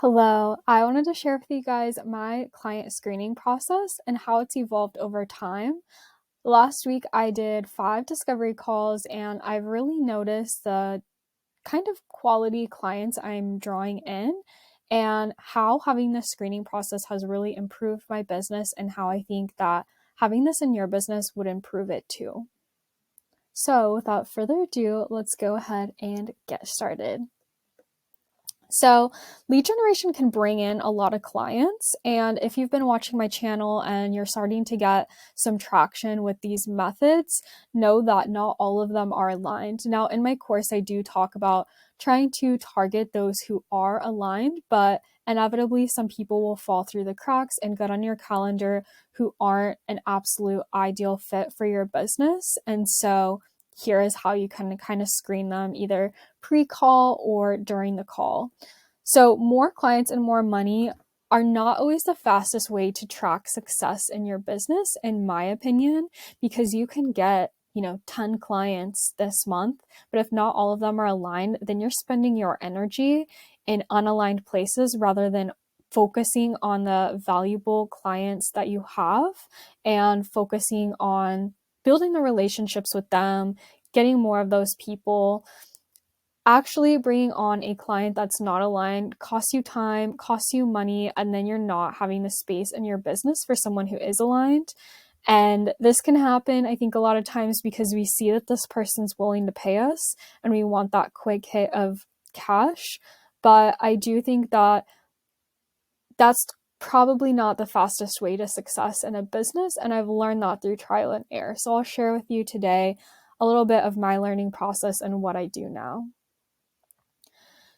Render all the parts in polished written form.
Hello, I wanted to share with you guys my client screening process and how it's evolved over time. Last week, I did 5 discovery calls, and I've really noticed the kind of quality clients I'm drawing in and how having this screening process has really improved my business, and how I think that having this in your business would improve it too. So, without further ado, let's go ahead and get started. So, lead generation can bring in a lot of clients. And if you've been watching my channel and you're starting to get some traction with these methods, know that not all of them are aligned. Now, in my course, I do talk about trying to target those who are aligned, but inevitably, some people will fall through the cracks and get on your calendar who aren't an absolute ideal fit for your business. And so, here is how you can kind of screen them either pre-call or during the call. So more clients and more money are not always the fastest way to track success in your business, in my opinion, because you can get 10 clients this month, but if not all of them are aligned, then you're spending your energy in unaligned places rather than focusing on the valuable clients that you have and focusing on building the relationships with them, getting more of those people. Actually, bringing on a client that's not aligned costs you time, costs you money, and then you're not having the space in your business for someone who is aligned. And this can happen, I think, a lot of times because we see that this person's willing to pay us and we want that quick hit of cash. But I do think that that's probably not the fastest way to success in a business. And I've learned that through trial and error. So I'll share with you today a little bit of my learning process and what I do now.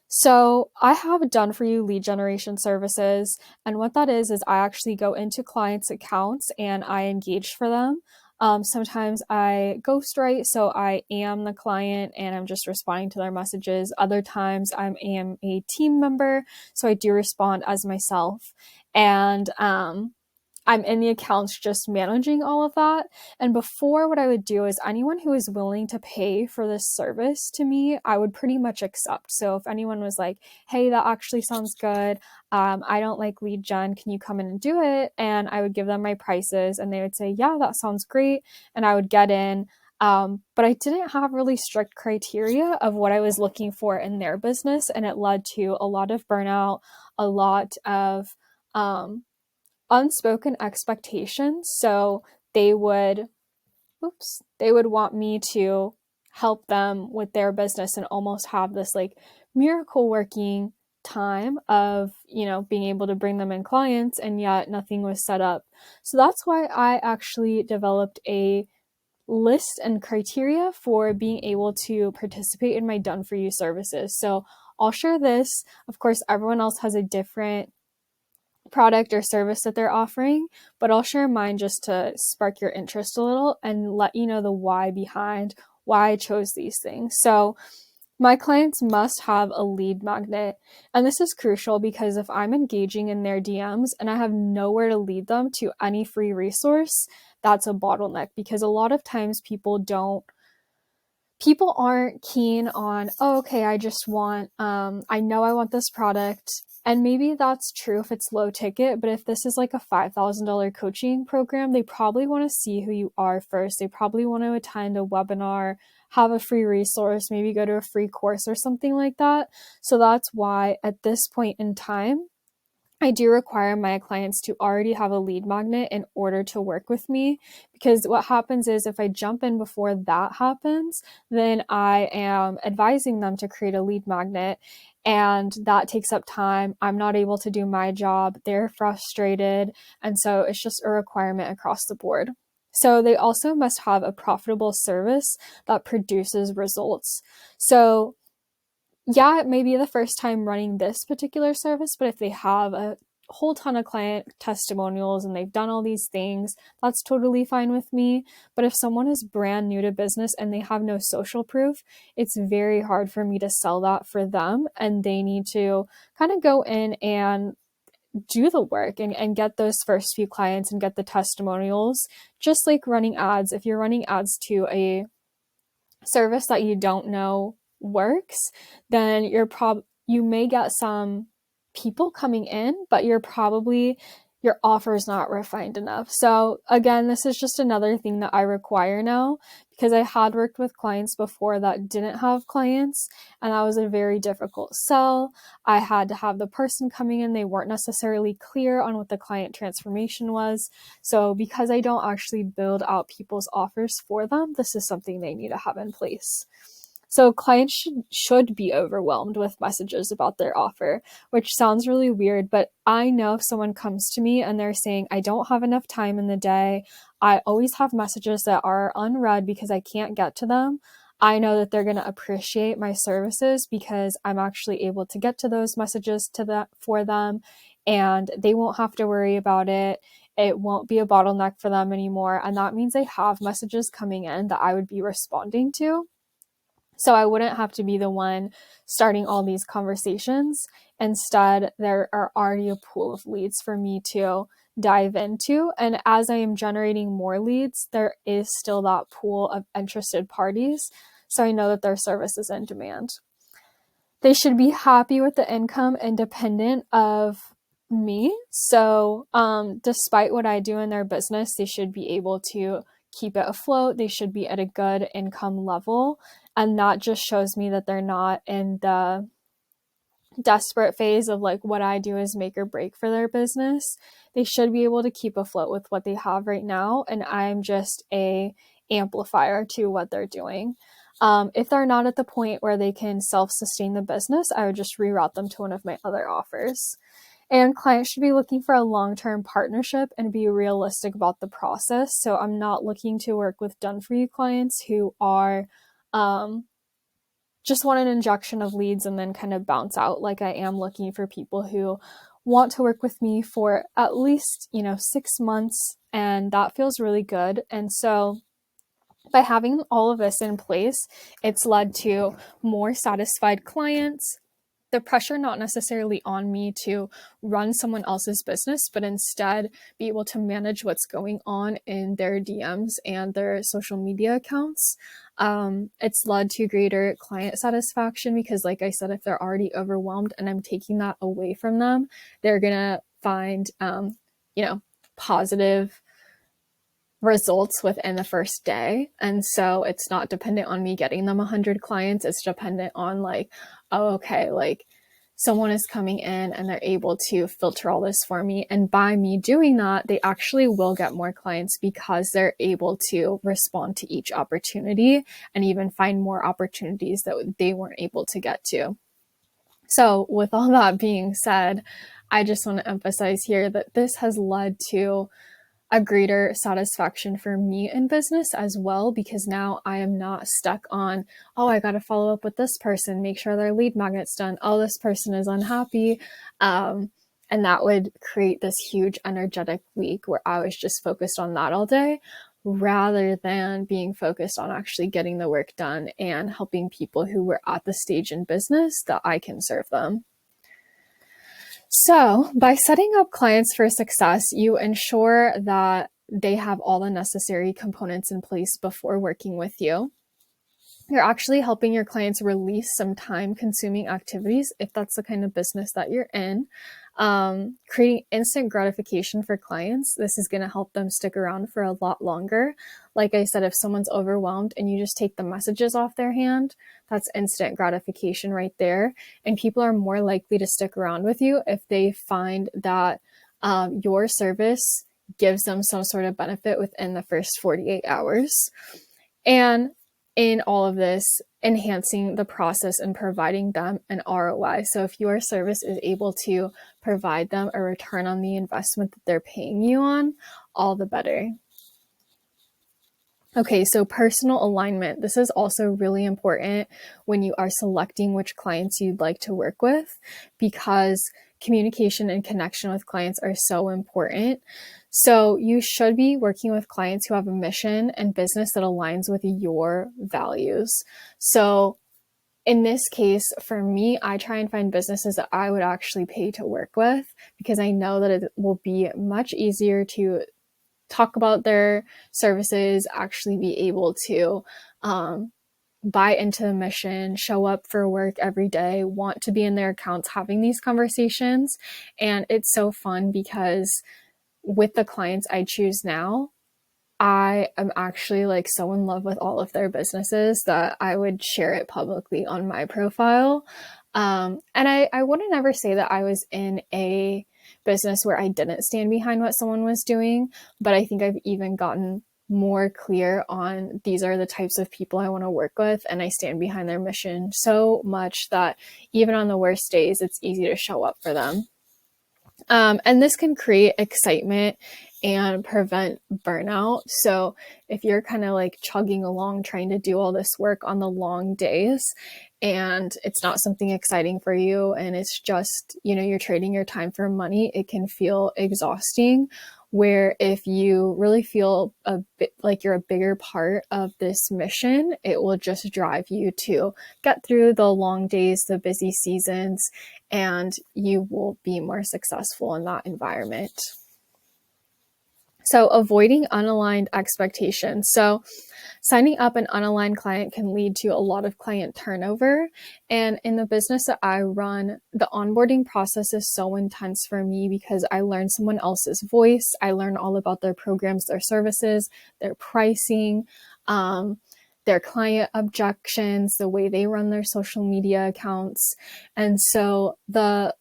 So I have done for you lead generation services. And what that is I actually go into clients' accounts and I engage for them. Sometimes I ghostwrite, so I am the client and I'm just responding to their messages. Other times I am a team member, so I do respond as myself. And I'm in the accounts just managing all of that. And before, what I would do is anyone who is willing to pay for this service to me, I would pretty much accept. So if anyone was like, hey, that actually sounds good. I don't like lead gen. Can you come in and do it? And I would give them my prices and they would say, yeah, that sounds great. And I would get in. But I didn't have really strict criteria of what I was looking for in their business. And it led to a lot of burnout, a lot of, unspoken expectations. So they would, they would want me to help them with their business and almost have this like miracle working time of, being able to bring them in clients, and yet nothing was set up. So that's why I actually developed a list and criteria for being able to participate in my done for you services. So I'll share this. Of course, everyone else has a different product or service that they're offering, but I'll share mine just to spark your interest a little and let you know the why behind why I chose these things. So my clients must have a lead magnet. And this is crucial because if I'm engaging in their DMs and I have nowhere to lead them to any free resource, that's a bottleneck, because a lot of times people aren't keen on, oh, okay, I just want, I know I want this product. And maybe that's true if it's low ticket, but if this is like a $5,000 coaching program, they probably want to see who you are first. They probably want to attend a webinar, have a free resource, maybe go to a free course or something like that. So that's why at this point in time, I do require my clients to already have a lead magnet in order to work with me, because what happens is if I jump in before that happens, then I am advising them to create a lead magnet, and that takes up time. I'm not able to do my job. They're frustrated. And so it's just a requirement across the board. So they also must have a profitable service that produces results. So yeah, it may be the first time running this particular service, but if they have a whole ton of client testimonials and they've done all these things, that's totally fine with me. But if someone is brand new to business and they have no social proof, it's very hard for me to sell that for them. And they need to kind of go in and do the work and get those first few clients and get the testimonials. Just like running ads, if you're running ads to a service that you don't know works, then you may get some people coming in, but your offer is not refined enough. So again, this is just another thing that I require now, because I had worked with clients before that didn't have clients, and that was a very difficult sell. I had to have the person coming in, they weren't necessarily clear on what the client transformation was. So because I don't actually build out people's offers for them, this is something they need to have in place. So clients should be overwhelmed with messages about their offer, which sounds really weird, but I know if someone comes to me and they're saying, I don't have enough time in the day, I always have messages that are unread because I can't get to them, I know that they're going to appreciate my services because I'm actually able to get to those messages for them, and they won't have to worry about it. It won't be a bottleneck for them anymore. And that means they have messages coming in that I would be responding to. So I wouldn't have to be the one starting all these conversations. Instead, there are already a pool of leads for me to dive into. And as I am generating more leads, there is still that pool of interested parties. So I know that their service is in demand. They should be happy with the income independent of me. So despite what I do in their business, they should be able to keep it afloat. They should be at a good income level. And that just shows me that they're not in the desperate phase of like what I do is make or break for their business. They should be able to keep afloat with what they have right now. And I'm just a amplifier to what they're doing. If they're not at the point where they can self-sustain the business, I would just reroute them to one of my other offers. And clients should be looking for a long-term partnership and be realistic about the process. So I'm not looking to work with done-for-you clients who are just want an injection of leads and then kind of bounce out. Like I am looking for people who want to work with me for at least, 6 months, and that feels really good. And so by having all of this in place, it's led to more satisfied clients, the pressure not necessarily on me to run someone else's business, but instead be able to manage what's going on in their DMs and their social media accounts. It's led to greater client satisfaction because, like I said, if they're already overwhelmed and I'm taking that away from them, they're going to find, positive results within the first day. And so it's not dependent on me getting them 100 clients. It's dependent on like, oh, okay, like someone is coming in and they're able to filter all this for me. And by me doing that, they actually will get more clients because they're able to respond to each opportunity and even find more opportunities that they weren't able to get to. So with all that being said, I just want to emphasize here that this has led to a greater satisfaction for me in business as well, because now I am not stuck on, oh, I got to follow up with this person, make sure their lead magnet's done. Oh, this person is unhappy. And that would create this huge energetic week where I was just focused on that all day rather than being focused on actually getting the work done and helping people who were at the stage in business that I can serve them. So by setting up clients for success, you ensure that they have all the necessary components in place before working with you. You're actually helping your clients release some time-consuming activities if that's the kind of business that you're in. Creating instant gratification for clients. This is going to help them stick around for a lot longer. Like I said, if someone's overwhelmed and you just take the messages off their hand, that's instant gratification right there. And people are more likely to stick around with you if they find that your service gives them some sort of benefit within the first 48 hours. And in all of this, enhancing the process and providing them an ROI. So if your service is able to provide them a return on the investment that they're paying you on, all the better. Okay, so personal alignment. This is also really important when you are selecting which clients you'd like to work with, because communication and connection with clients are so important. So you should be working with clients who have a mission and business that aligns with your values. So in this case, for me, I try and find businesses that I would actually pay to work with, because I know that it will be much easier to talk about their services, actually be able to buy into the mission, show up for work every day, want to be in their accounts having these conversations. And it's so fun because with the clients I choose now, I am actually like so in love with all of their businesses that I would share it publicly on my profile. And I wouldn't ever say that I was in a business where I didn't stand behind what someone was doing, but I think I've even gotten more clear on these are the types of people I want to work with, and I stand behind their mission so much that even on the worst days, it's easy to show up for them. And this can create excitement and prevent burnout. So if you're kind of like chugging along trying to do all this work on the long days and it's not something exciting for you and it's just, you're trading your time for money, it can feel exhausting. Where if you really feel a bit like you're a bigger part of this mission, it will just drive you to get through the long days, the busy seasons, and you will be more successful in that environment. So avoiding unaligned expectations. So signing up an unaligned client can lead to a lot of client turnover. And in the business that I run, the onboarding process is so intense for me because I learn someone else's voice. I learn all about their programs, their services, their pricing, their client objections, the way they run their social media accounts. And so the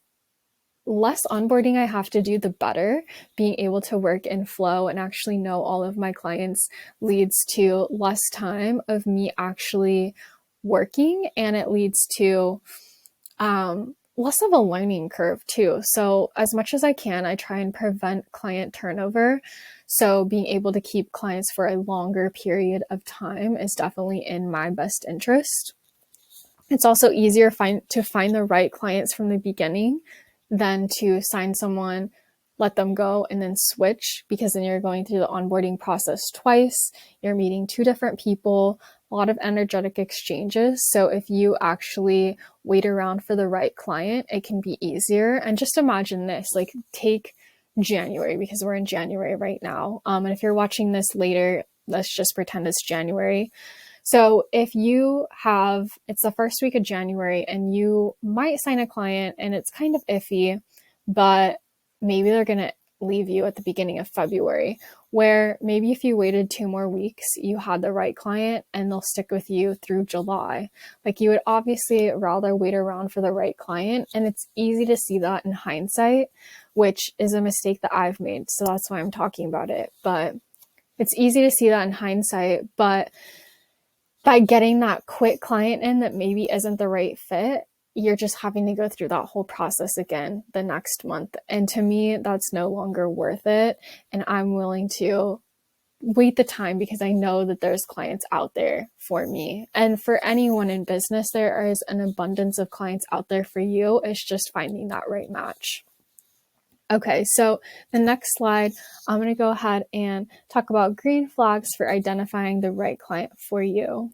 less onboarding I have to do, the better. Being able to work in flow and actually know all of my clients leads to less time of me actually working, and it leads to less of a learning curve too. So as much as I can, I try and prevent client turnover. So being able to keep clients for a longer period of time is definitely in my best interest. It's also easier to find the right clients from the beginning than to sign someone, let them go, and then switch, because then you're going through the onboarding process twice. You're meeting two different people, a lot of energetic exchanges. So if you actually wait around for the right client, it can be easier. And just imagine this, like take January, because we're in January right now. And if you're watching this later, let's just pretend it's January. So if it's the first week of January and you might sign a client and it's kind of iffy, but maybe they're going to leave you at the beginning of February, where maybe if you waited 2 more weeks, you had the right client and they'll stick with you through July. Like you would obviously rather wait around for the right client. And it's easy to see that in hindsight, which is a mistake that I've made. So that's why I'm talking about it. But it's easy to see that in hindsight, but by getting that quick client in that maybe isn't the right fit, you're just having to go through that whole process again the next month. And to me, that's no longer worth it. And I'm willing to wait the time because I know that there's clients out there for me. And for anyone in business, there is an abundance of clients out there for you. It's just finding that right match. Okay, so the next slide, I'm going to go ahead and talk about green flags for identifying the right client for you.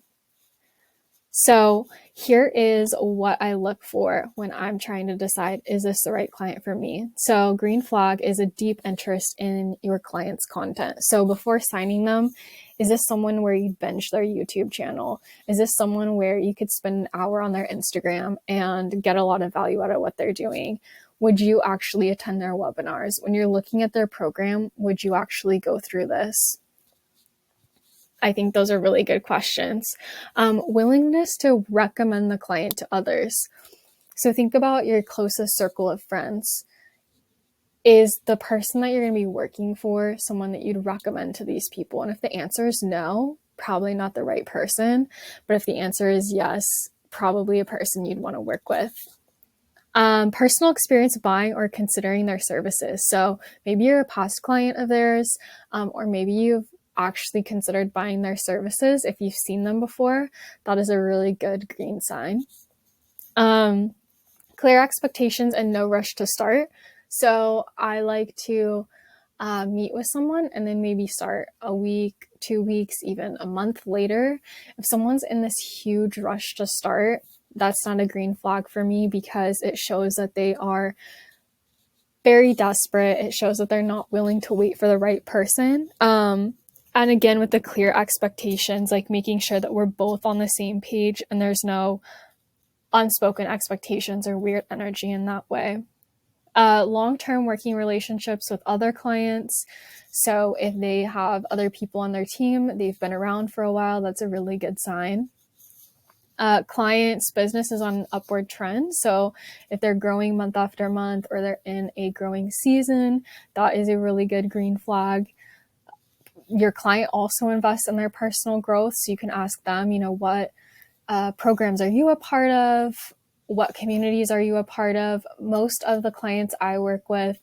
So here is what I look for when I'm trying to decide, is this the right client for me? So green flag is a deep interest in your client's content. So before signing them, is this someone where you'd binge their YouTube channel? Is this someone where you could spend an hour on their Instagram and get a lot of value out of what they're doing? Would you actually attend their webinars? When you're looking at their program, would you actually go through this? I think those are really good questions. Willingness to recommend the client to others. So think about your closest circle of friends. Is the person that you're going to be working for someone that you'd recommend to these people? And if the answer is no, probably not the right person. But if the answer is yes, probably a person you'd want to work with. Personal experience buying or considering their services. So maybe you're a past client of theirs, or maybe you've actually considered buying their services. If you've seen them before, that is a really good green sign. Clear expectations and no rush to start. So I like to meet with someone and then maybe start a week, 2 weeks, even a month later. If someone's in this huge rush to start, that's not a green flag for me, because it shows that they are very desperate. It shows that they're not willing to wait for the right person. And again, with the clear expectations, like making sure that we're both on the same page and there's no unspoken expectations or weird energy in that way. Long-term working relationships with other clients. So if they have other people on their team, they've been around for a while, that's a really good sign. Clients' business is on an upward trend. So if they're growing month after month or they're in a growing season, that is a really good green flag. Your client also invests in their personal growth. So you can ask them, what programs are you a part of? What communities are you a part of? Most of the clients I work with,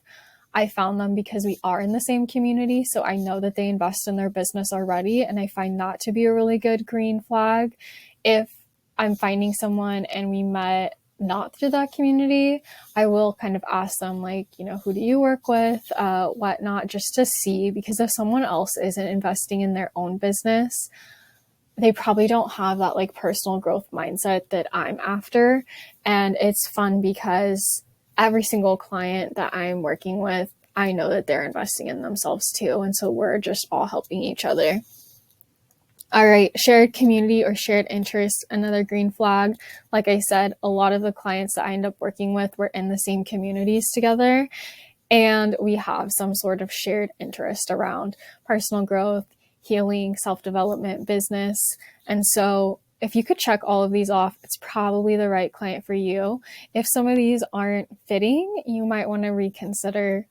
I found them because we are in the same community. So I know that they invest in their business already. And I find that to be a really good green flag. If I'm finding someone and we met not through that community, I will kind of ask them, like, who do you work with, whatnot, just to see, because if someone else isn't investing in their own business, they probably don't have that like personal growth mindset that I'm after. And it's fun because every single client that I'm working with, I know that they're investing in themselves too. And so we're just all helping each other. All right, shared community or shared interest, another green flag. Like I said, a lot of the clients that I end up working with, we're in the same communities together, and we have some sort of shared interest around personal growth, healing, self-development, business. And so if you could check all of these off, it's probably the right client for you. If some of these aren't fitting, you might want to reconsider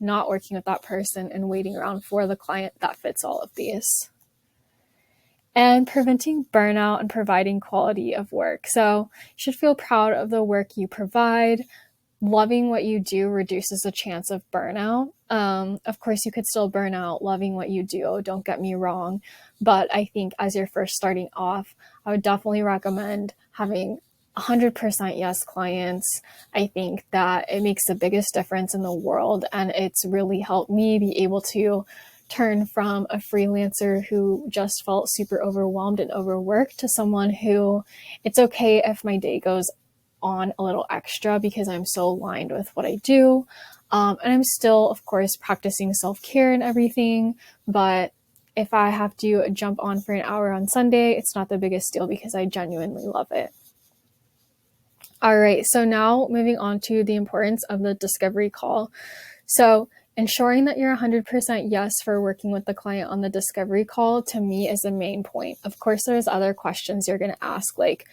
not working with that person and waiting around for the client that fits all of these. And preventing burnout and providing quality of work. So you should feel proud of the work you provide. Loving what you do reduces the chance of burnout. Of course, you could still burn out loving what you do, don't get me wrong. But I think as you're first starting off, I would definitely recommend having 100% yes clients. I think that it makes the biggest difference in the world. And it's really helped me be able to turn from a freelancer who just felt super overwhelmed and overworked to someone who, it's okay if my day goes on a little extra because I'm so aligned with what I do. And I'm still, of course, practicing self-care and everything. But if I have to jump on for an hour on Sunday, it's not the biggest deal because I genuinely love it. All right, so now moving on to the importance of the discovery call. So ensuring that you're 100% yes for working with the client on the discovery call, to me, is the main point. Of course, there's other questions you're going to ask, like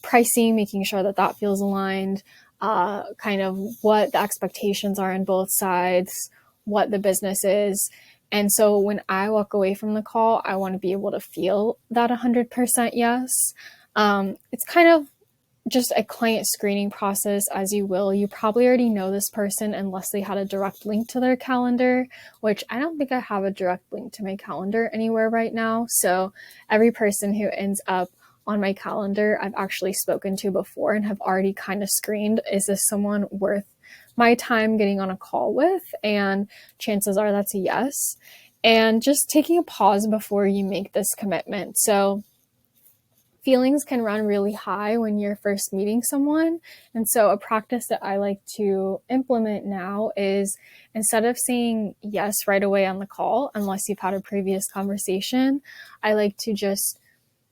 pricing, making sure that that feels aligned, kind of what the expectations are on both sides, what the business is. And so when I walk away from the call, I want to be able to feel that 100% yes. It's kind of just a client screening process, as you will. You probably already know this person unless they had a direct link to their calendar, which I don't think I have a direct link to my calendar anywhere right now. So every person who ends up on my calendar, I've actually spoken to before and have already kind of screened, is this someone worth my time getting on a call with? And chances are that's a yes. And just taking a pause before you make this commitment. So feelings can run really high when you're first meeting someone. And so a practice that I like to implement now is, instead of saying yes right away on the call, unless you've had a previous conversation, I like to just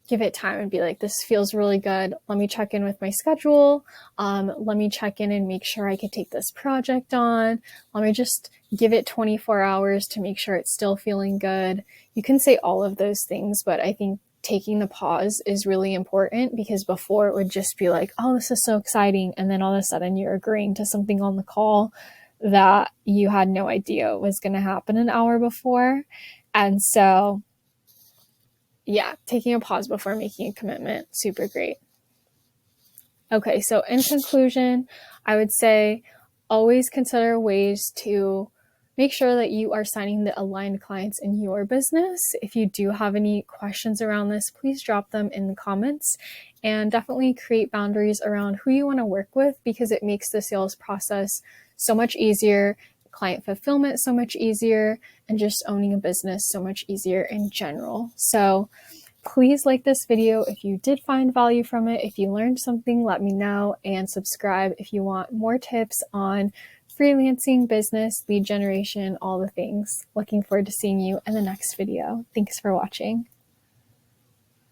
give it time and be like, this feels really good. Let me check in with my schedule. Let me check in and make sure I could take this project on. Let me just give it 24 hours to make sure it's still feeling good. You can say all of those things, but I think taking the pause is really important, because before it would just be like, oh, this is so exciting. And then all of a sudden you're agreeing to something on the call that you had no idea was going to happen an hour before. And so, yeah, taking a pause before making a commitment, super great. Okay, so in conclusion, I would say always consider ways to make sure that you are signing the aligned clients in your business. If you do have any questions around this, please drop them in the comments, and definitely create boundaries around who you want to work with, because it makes the sales process so much easier, client fulfillment so much easier, and just owning a business so much easier in general. So please like this video if you did find value from it. If you learned something, let me know, and subscribe if you want more tips on freelancing, business, lead generation, all the things. Looking forward to seeing you in the next video. Thanks for watching.